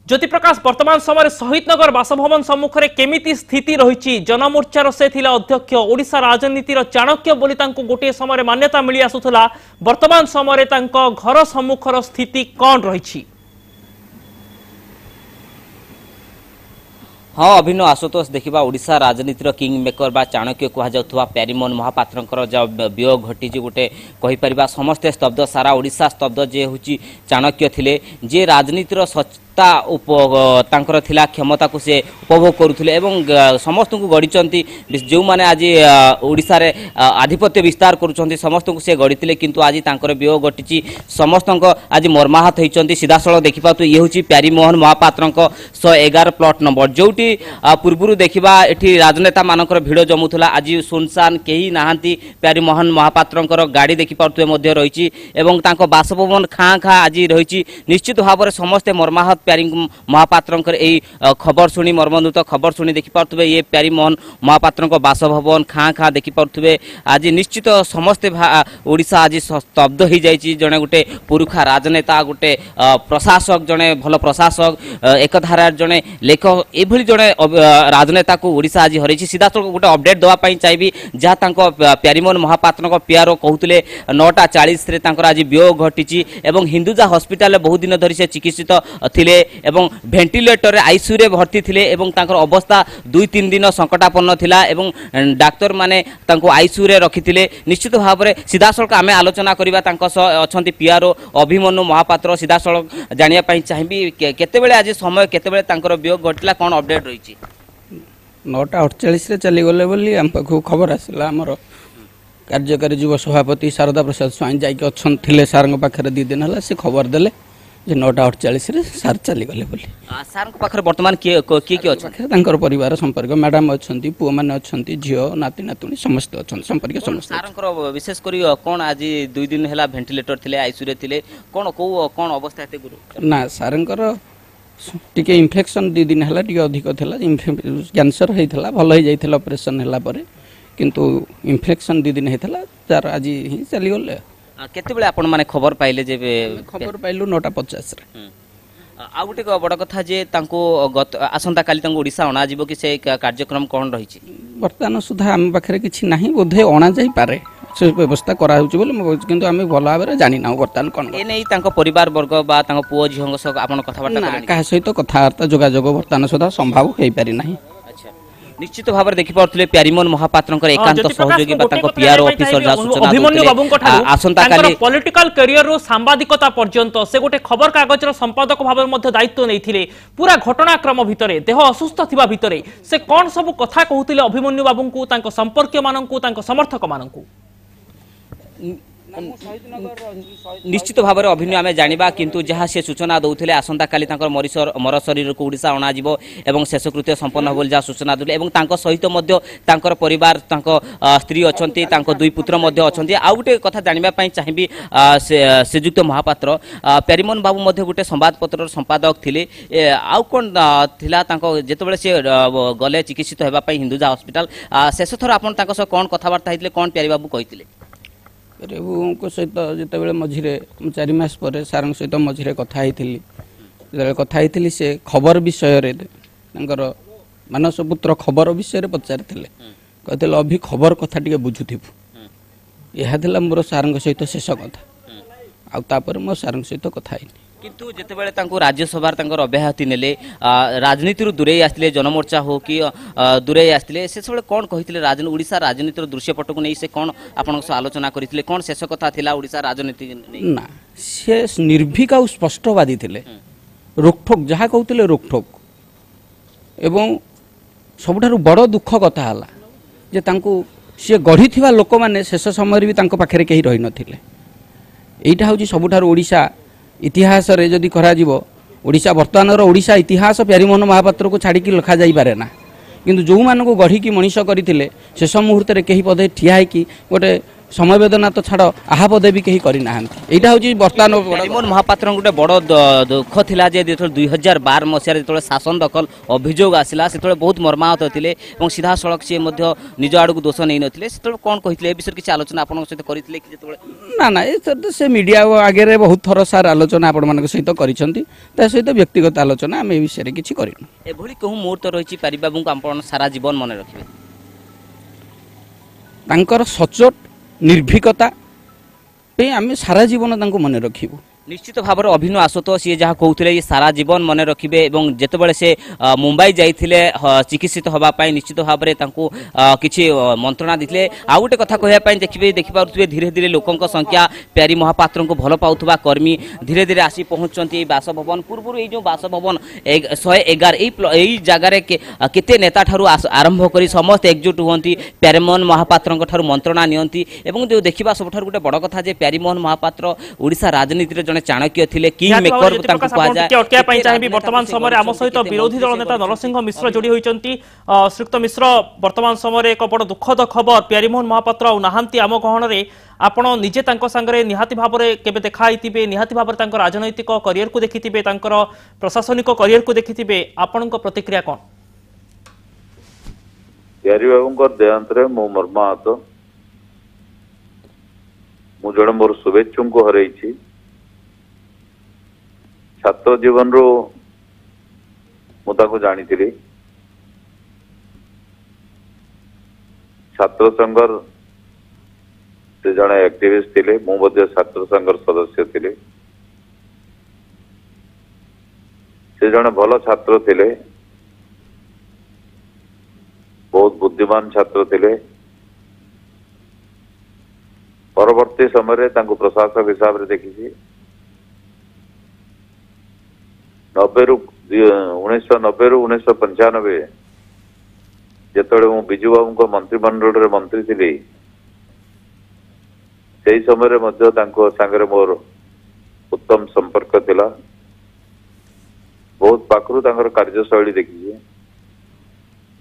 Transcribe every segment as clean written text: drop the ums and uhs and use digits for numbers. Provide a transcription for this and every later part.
ज्योति प्रकाश वर्तमान समय शहीदनगर बासभवन सम्मुख में केमिति स्थिति रही जनमोर्चार से थिले अध्यक्ष ओडिशा राजनीतिर चाणक्य बोली गोटे समय मान्यता मिली आसुला वर्तमान समय घर सम्मुखर स्थिति कौन रही। हाँ अभिनव आशुतोष देखा ओडिशा राजनीतिर किंग मेकर बा चाणक्य कहुवा प्यारीमोहन महापात्र जो वियोग घटी गोटे कहीपर समस्ते स्तब्ध सारा ओडिशा स्तब्ध जे हूँ चाणक्य थिले जे राजनीतिर तांकर थिला क्षमता को से उपभोग करुले एवं समस्त को गढ़ी जो मैंने आज ओडिशा रे आधिपत्य विस्तार करुँच समस्त को से गढ़ी किंतु आज तांकर वियोग घटी समस्त आज मर्माहत होती सीधासल देखा ये हूँ प्यारीमोहन महापात्र 111 प्लॉट नंबर जोटी पूर्व देखा ये राजनेता मानकर भिड़ जमुला आज सुनसान कहीं नहांती प्यारीमोहन महापात्र गाड़ी देखिपे रही बासभवन खाँ खाँ आज रही निश्चित भाव में समस्ते मर्माहत प्यारी महापात्र खबर शुणी मर्मनुत खबर शुणी देखिपे ये प्यारीमोहन महापात्र बासभवन खाँ खाँ देखिपे आज निश्चित समस्ते ओडिशा आज स्तब्ध हो जाए जड़े गोटे पुरुखा राजनेता गोटे प्रशासक जड़े भल प्रशासक एकधारा जड़े लेखक ये जड़े राजनेता को ओडिशा आज हरई सीधा गोटे अपडेट देवाई चाहिए जहाँ प्यारीमोहन महापात्र प्यारो कहते 9:40 आज वियोग घटी हिंदुजा हॉस्पिटल बहुत दिन धरी से चिकित्सित थिले एवं वेंटिलेटर आईसीयू रे भर्ती थिले एवं तांकर अवस्था 2-3 दिन संकटापन्न थिला एवं डाक्टर माने तांको आईसीयू रे रखिथिले निश्चित भाव में सीधा सड़क आम आलोचना करबा तांको अछंती पीआरओ अभिमन्यु महापात्र सीधा सड़क जानिया पई चाहिबी केतेबेले आज समय केतेबेले तांकर वियोग घटला कोन अपडेट रहिछि 9:48 रे चली गले बोली हम पाखु खबर आसिला हमर कार्यकारी युव सभापति शारदा प्रसाद स्वाई जाइके अच्छन थिले सारंग पाखरे 2 दिन हला से खबर देले जे 9:48 रे सार चली गले बोली सारंग पाखरे वर्तमान किए अच्छा तांकर परिवार संपर्क मैडम अच्छंती पुओ माने अच्छंती झियो नाती नातुणी समस्त अच्छन संपर्क समस्त सारंकर विशेष करी कोन आज 2 दिन हला वेंटिलेटर थिले आईसीयू रे थिले कोन कोन अवस्था एते गुरु ना सारंकर टिके इन्फेक्शन 2 दिन हला टिके अधिक थिला कैंसर हेइथला भल हे जाइथला ऑपरेशन हला परे किंतु इन्फेक्शन 2 दिन हेइथला तार आज ही चली गले केते बेले आपण माने खबर पाइले जे खबर पाइलु 9:50 रे आ गोटे बड़ कथा जे तांको आसंता काली तांको ओडिशा अणा जीवो कि से कार्यक्रम कोन रहिछि वर्तमान सुधा हम पाखरे किछि नाही बोधे अणा जाई पारे से व्यवस्था करा होछि बोले किंतु हम भल भाबरे जानि ना वर्तमान कोन ए नै तांको परिवार वर्ग बा तांको पुओ झियोंग सब आपण कथाबार्ता का सहित कथाबार्ता जोगाजोग वर्तमान सुधा संभव हेइ पारि नाही। निश्चित भाव में देखिपे प्यारीमोहन महापात्र एकांत सहयोगी पीआरओ ऑफिसर जहाँ सूचना आसंता काली पॉलिटिकल करियर रो सांबादिकता पर्यंत से गोटे खबर कागजर संपादक भाव में दायित्व नहीं पूरा घटनाक्रम भितर देह असुस्थ थिबा भितर से कौन सब कथा कहते अभिमन्यु बाबू को संपर्क मानू समर्थक मानू निश्चित भाव में अभिनय आम जाना किंतु जहाँ से सूचना दौले आसंता काली मर शरीर को ओडिशा अणा एवं शेषकृत्य संपन्न हो जहाँ सूचना देले सहित परिवार स्त्री अच्छा 2 पुत्र आ गोटे कथा जानापी चाहिए श्रीजुक्त महापात्र प्यारीमोहन बाबू गोटे संवादपत्र संपादक थे आउ कौन जिते सी गले चिकित्सित होगापी हिंदुजा हॉस्पिटल शेष थर आप कौन कथबार्ता होते कौन प्यारी बाबू कहते रेबू सहित जिते मझे 4 मास पर सार सहित मझे कथा से खबर विषय मानस पुत्र खबर विषय पचारि कहते अभी खबर कथा टे बुझुबू यह मोर सार सहित शेष कथा आपर मो सार सहित कथा किंतु जितेबाला राज्यसभा अब्याहति नेले राजनीति दूरे आसते जनमोर्चा हो कि दूरे आसते से सब कौन कहते ओडिशा राजनीतिर दृश्यपट को नहीं से कौन आपण आलोचना करते कौन शेष कथा थिला ओडिशा राजनीति ना से निर्भीक आ स्पष्टवादी थे रोकठोक जहाँ कहते रोकठोक एवं सबुठारु बड़ दुख कथा है जे तांको सी गढ़ी थिबा लोक माने शेष समय भी तांको पाखरे केही रही नथिले एइटा होची सबुठारु ओडिशा इतिहास रे जदि करा जीवो ओडिशा वर्तमान ओडिशा इतिहास प्यारीमोहन महापात्र को छाड़ी लिखा जाई पारे ना किंतु जो मान को गढ़ी की मनीष करते शेष मुहूर्त में कहीं पदे ठिया कि गोटे ସମବେଦନା ତ ଛାଡ଼ ଆହାପ ଦେବି କେହି କରିନାହାନ୍ତି। ଏଇଟା ହେଉଛି ବର୍ତ୍ତମାନ ପ୍ୟାରିମୋହନ ମହାପାତ୍ର ଗୋଟେ ବଡ଼ ଦୁଃଖ ଥିଲା ଯେ ଯେତେବେଳେ 2012 ମସିହାରେ ଯେତେବେଳେ ଶାସନ ଦଖଲ ଅଭିଯୋଗ ଆସିଲା ସେତେବେଳେ ବହୁତ ମର୍ମାହତ ଥିଲେ ଏବଂ ସିଧାସଳଖ ସିଏ ମଧ୍ୟ ନିଜ ଆଡ଼କୁ ଦୋଷ ନେଇନଥିଲେ। ସେତେବେଳେ କ'ଣ କହିଥିଲେ ଏ ବିଷୟରେ କିଛି ଆଲୋଚନା ଆପଣଙ୍କ ସହିତ କରିଥିଲେ କି ଯେତେବେଳେ? ନା ସେ ମିଡ଼ିଆ ଆଗରେ ବହୁତ ଥର ସାର୍ ଆଲୋଚନା ଆପଣମାନଙ୍କ ସହିତ କରିଛନ୍ତି, ତା ସହିତ ବ୍ୟକ୍ତିଗତ ଆଲୋଚନା ଆମେ ଏ ବିଷୟରେ କିଛି କରିନୁ। ଏଭଳି କେଉଁ ମୁହୂର୍ତ୍ତ ରହିଛି ପ୍ୟାରିବାବୁଙ୍କୁ ଆପଣ ସାରା ଜୀବନ ମନେ ରଖିବେ? ତାଙ୍କର ସଚ୍ଚୋଟ ନିର୍ଭୀକତା ପାଇଁ ଆମେ ସାରା ଜୀବନ ତାଙ୍କୁ ମନେ ରଖିବୁ। निश्चित भाव में अभिनव आशुतोष ये जहाँ कहते ये सारा जीवन मन रखिए और जितेबाला से मुंबई जाइए चिकित्सित होगापाई निश्चित भाव में किसी मंत्रणा देते आउ गोटे कथा कहवाई देखिए देखिपे धीरे धीरे लोकों संख्या प्यारी महापात्र को भल पाउथबा कर्मी धीरे धीरे आसी पहुँचती बासभवन पूर्व ये बासभवन 111 जगार केते नेता ठारू आरंभ कर समस्त एकजुट हुंती प्यारीमोहन महापात्र ठारू मंत्रणा नियंती एवं जो देखा सब गोटे बड़ कथा जे प्यारीमोहन महापात्र ओडिशा राजनीति जड़े चाणक्य थिले किंग मेकर तांको कहा जाय अटकिया पई चाहिए वर्तमान समय आम सहित विरोधी दल नेता नरसिंह मिश्र जोड़ी होइचंती श्रीयुक्त मिश्र वर्तमान समय एक बड़ दुखद खबर प्यारीमोहन महापात्र आ नाहांती आम गहन रे आपण निजे तांको संगरे निहाती भाव में केबे देखाइतिबे निहाती भाव में तांको राजनैतिक करियर को देखिथिबे तांकर प्रशासनिक करियर को देखिथिबे आपनक प्रतिक्रिया कोन? प्यारी बाबूंकर देहांत रे मो मर्माहत मु जड़े मोर शुभेच्छुं को हरैछि छात्र जीवन रो मुझे जानी छात्र संघर से जड़े एक्टिविस्ट थिले मुझे छात्र संघर सदस्य थिले से जड़े भल छात्र थिले बहुत बुद्धिमान छात्र थिले परवर्ती समय प्रशासक हिसाब से देखी 1990 ରୁ 1995 ଯେତେବେଳେ ମୁଁ ବିଜୁ ବାବୁଙ୍କ ମନ୍ତ୍ରିମଣ୍ଡଳରେ ମନ୍ତ୍ରୀ ଥିଲି ସେହି ସମୟରେ ମଧ୍ୟ ତାଙ୍କ ସାଙ୍ଗରେ ମୋର ଉତ୍ତମ ସମ୍ପର୍କ ଥିଲା ବହୁତ ପାଖରୁ ତାଙ୍କର କାର୍ଯ୍ୟଶୈଳୀ ଦେଖିଛି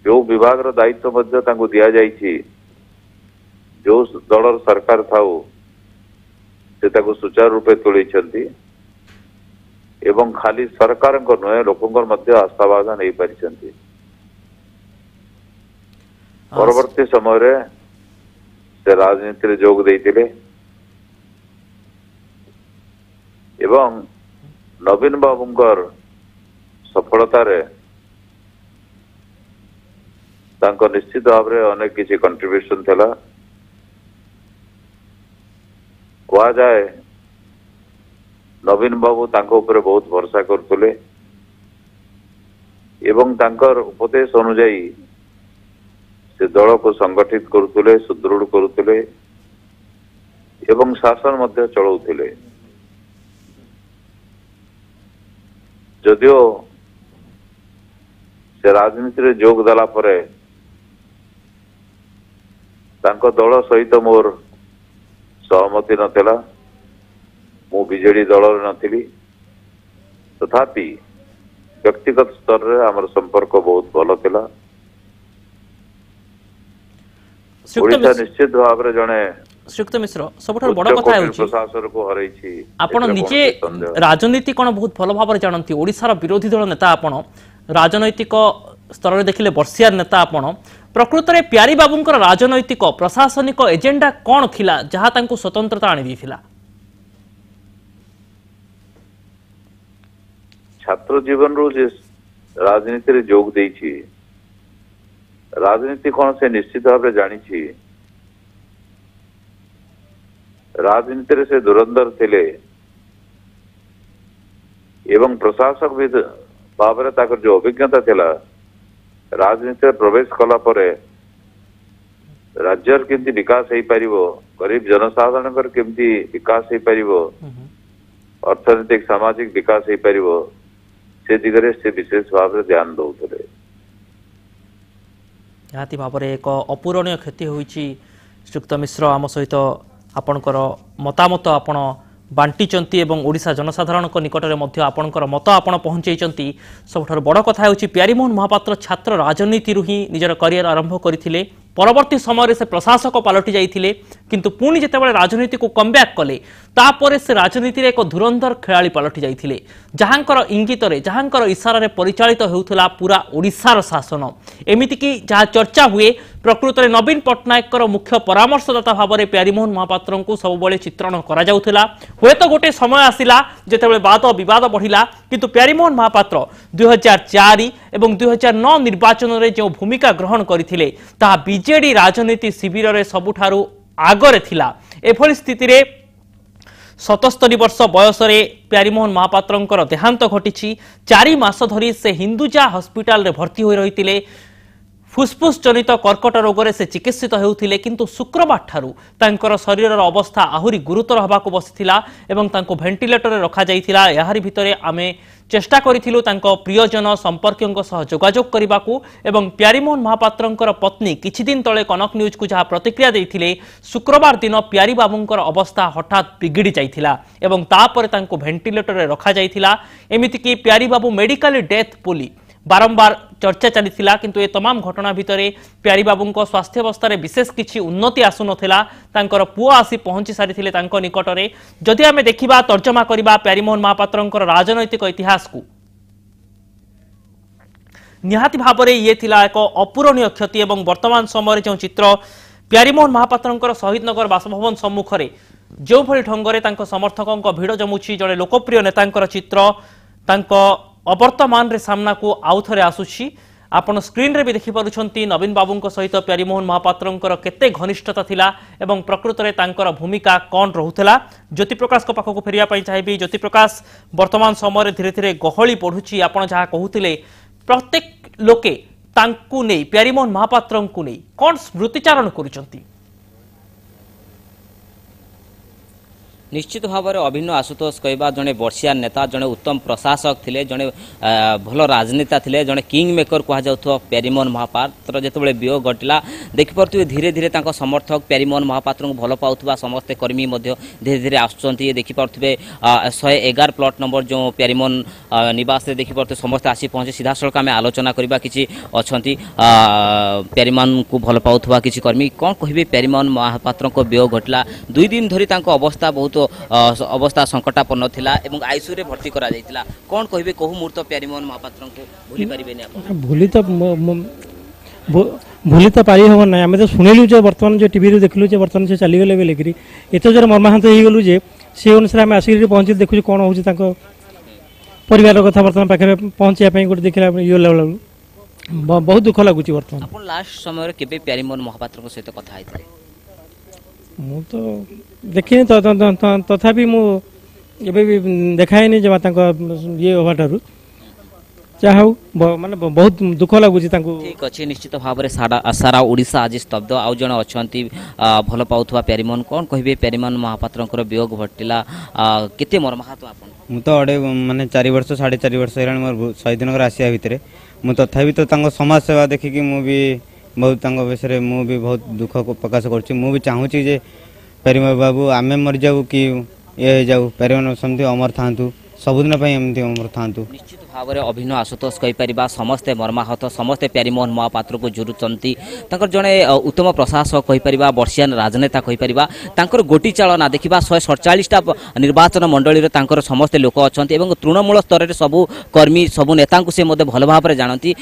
जो विभाग दायित्व मध्य तांको दिया जाइछि जो दलर सरकार थाउ से ताको सुचारू रूपे तुलैछंती एवं खाली सरकार को नुहे लोकंकर मध्य आस्थावादा नहीं पारिछंती। परवर्ती समय रे से राजनीति रे जोग देइतिले एवं नवीन बाबूंकर सफलता रे तांको निश्चित भाव में अनेक किसी कंट्रीब्यूशन थिला कहा जाए नवीन बाबू तांको ऊपर बहुत भरोसा करतुले एवं तांकर उपदेश अनुजाई से दल को संगठित करतुले सुदृढ़ करतुले एवं शासन मध्य चलाउतुले जदियो से राजनीति रे जोग देला परे तांको दल सहित मोर सहमति नथिला मु बीजेडी दल नथिली तथापि व्यक्तिगत स्तर रे हमर संपर्क बहुत भलो थिला। ओडिशा निश्चित भाव रे जणे श्रीयुक्त मिश्र सबठार बड़ कथा होछि प्रशासन को हरैछि आपण निजे राजनीति कोन बहुत भलो भाव रे जानंती ओडिसा रो विरोधी दल नेता आपण राजनैतिक स्तर रे देखिले वर्षियार नेता आपण प्रकृत रे प्यारी बाबूंकर राजनैतिक प्रशासनिक एजेंडा कोन थिला जहा तांको स्वतंत्रता आनि दिथिला? छात्र जीवन रो जे राजनीति रे जोग देछि राजनीति कोन से निश्चित भाव रे जानि छी राजनीति रे से दुरंदर थिले एवं प्रशासक भी भाव रे ताकर जो अभिज्ञता थिला राजनीति प्रवेश कला परे राज्यर केमती विकास हो पारिबो गरीब जनसाधारण केमती विकास हो पारिबो अर्थनैतिक सामाजिक विकास हो पारिबो से दिगरे से विशेष भाव में ध्यान दौले। निहाती भाव में एक अपूरणीय क्षति होइछि। श्रीयुक्त मिश्र आम सहित आपणकर मतामत आपण बांटीचंती एवं ओडिशा जनसाधारण निकट में मध्य आपणकर मत आपण पहुंचैचंती। सबठार बड़ कथा होछि प्यारीमोहन महापात्र छात्र राजनीति ही निजर करियर आरंभ करथिले परवर्ती समय से प्रशासक पलटि जाइथिले किंतु पुणी जेतेबेले राजनीति को कमब्याक कले तापर से राजनीति रे एक धुरंधर खेलाड़ी पलटि जाइथिले जहांकर इंगित रे जहांकर इशारा रे परिचालित हेउथला पूरा ओडिशार शासन एमिति कि जहाँ चर्चा हुए प्रकृत में नवीन पट्टनायक मुख्य परामर्शदाता भाव में प्यारीमोहन महापात्र को सबुबले चित्रण करा जाउथला हुए तो गोटे समय आसिला जेतेबेले वाद विवाद बढ़िला किंतु प्यारीमोहन महापात्र 2004 एवं 2009 निर्वाचन में जो भूमिका ग्रहण करथिले ता बीजेडी राजनीति शिविर रे सबुठारु आगरे थिला एभली स्थिति रे 77 वर्ष बयस प्यारीमोहन महापात्र देहांत घटी 4 मास धरी से हिंदुजा हॉस्पिटल रे भर्ती हो रही फुसफुस जनित कर्कट रोग से चिकित्सित होउथिले किंतु शुक्रवार ठारू तांकर शरीर अवस्था आहुरी गुरुतर होबाको बसिथिला एवं तांको वेंटिलेटर रे रखा जाइथिला याहारी भितरे आमे चेष्टा करिथिलु तांको प्रियजन संपर्कयंक सह जोगाजोग करिबाकू एवं प्यारीमोहन महापात्रंकर पत्नी किछि दिन तळे कनक न्यूज को जहा प्रतिक्रिया दैथिले शुक्रवार दिन प्यारी बाबूंकर अवस्था हठात बिगिड़ी जाइथिला एवं तापर तांको वेंटिलेटर रे रखा जाइथिला एमिति कि प्यारी बाबू मेडिकल डेथ बोली बारंबार चर्चा चलीथिला किंतु ए तमाम घटना भितरे प्यारी बाबूंको स्वास्थ्य अवस्था रे विशेष किछि उन्नति आसु नथिला तांकर पुओ आसी पहुंची सारिथिले तांको निकटरे जदि आमे देखिबा तर्जमा करिबा प्यारीमोहन महापात्रंकर राजनैतिक इतिहास को निहाती भाबरे ये थिला एक अपूरणीय क्षति एवं वर्तमान समय जो चित्र प्यारीमोहन महापात्रंकर शहीद नगर बासभवन सम्मुखरे जो भली ढंगरे तांको समर्थकंक भिड़ जमुछि जड़े लोकप्रिय नेतांकर चित्र तांको अवर्तमान रे सामना को आउ थे आसुछि आपण स्क्रीन रे भी देखि पारुछंती नवीन बाबूंक सहित प्यारीमोहन महापात्रंकर केते घनिष्ठता थिला एवं प्रकृत रे तांकर भूमिका कौन रहुथला ज्योति प्रकाश को पाखक फेरिया पई चाहिबी ज्योति प्रकाश वर्तमान समय धीरे धीरे गहली पढ़ुछि आपण जहा कहूतिले प्रत्येक लोके तांकु नै प्यारीमोहन महापात्रंकु नै कोन स्मृतिचारण करूछंती निश्चित भाव में अभिन्न आशुतोष कहवा जड़े वर्षिया नेता जड़े उत्तम प्रशासक थे जड़े भल राजनेता थे जड़े किंग मेकर कहुआ प्यारीमोहन महापात्र जितेबाला वियोग घटला देखिपे धीरे धीरे समर्थक प्यारीमोहन महापात्र को भल पाउथबा समस्ते कर्मी धीरे धीरे आसुँच देखिपे 111 प्लॉट नंबर जो प्यारीमोहन निवास देखिपे समस्ते आसी पहुँचे सीधा सड़क आम आलोचना करवा कि अच्छा प्यारीमोहन को भल पाउथबा किसी कर्मी कौन कहे प्यारीमोहन महापात्र को वियोग घटला 2 दिन धरी अवस्था बहुत अवस्था संकटापन्न थिला एवं आईसीयू रे भर्ती करा जायतिला कोन कहिबे कहू मुहूर्त प्यारीमोहन महापात्र को भूली परिबेनी आपण भूली तो पारी हम ना आम तो शुणिलु जे वर्तमान जो टीवी देखलु जे वर्तमान से चली गले बेलेकरी एत जोर मर्माहत हो गलु जे से अनुसार आम आसिक पहुँची देखु कौन हो परिवार कथा वर्तमान पाखे पहुँचा गोटे देखला ये लेवल बहुत दुख लगुच वर्तमान आपण लास्ट समय केबे प्यारीमोहन महापात्र को सहित कथा आइतले मु तो देखिनी तथापि मु एबे भी देखाएनी जे ये होबाटारू चाहू माने बहुत दुख लगुच ठीक अच्छे निश्चित भाव में सारा ओडिशा आज स्तब्ध आउ जन अच्छा भल पाउथबा प्यारीमोहन कौन कहे प्यारीमोहन महापात्र वियोग घटिला केते मर्माहत आपण मु तो अड़े माने 4 वर्ष 4.5 वर्ष हेरानी मोर शहीद नगर आसिया भितर मु तथापि तो समाज सेवा देखिकी मु भी बहुत विषय मु भी बहुत दुख प्रकाश कर मु भी चाहूँगी जे प्यारीमोहन बाबू आमे मर जाऊ कि ये जाऊ प्यारीमोहन समझे अमर था सबुदिन एमती अमर था निश्चित भाव में अभिन्न आशुतोष कहीपर समस्ते मर्माहत समस्ते प्यारीमोहन महापात्र को जुरुचंती जड़े उत्तम प्रशासक कहीपर वर्षियान राजनेता कहीपर गोटी चालना देखा 147टा निर्वाचन मंडली समस्ते लोक अच्छा तृणमूल स्तर में सबू कर्मी सबू नेता से भल भाव जानती।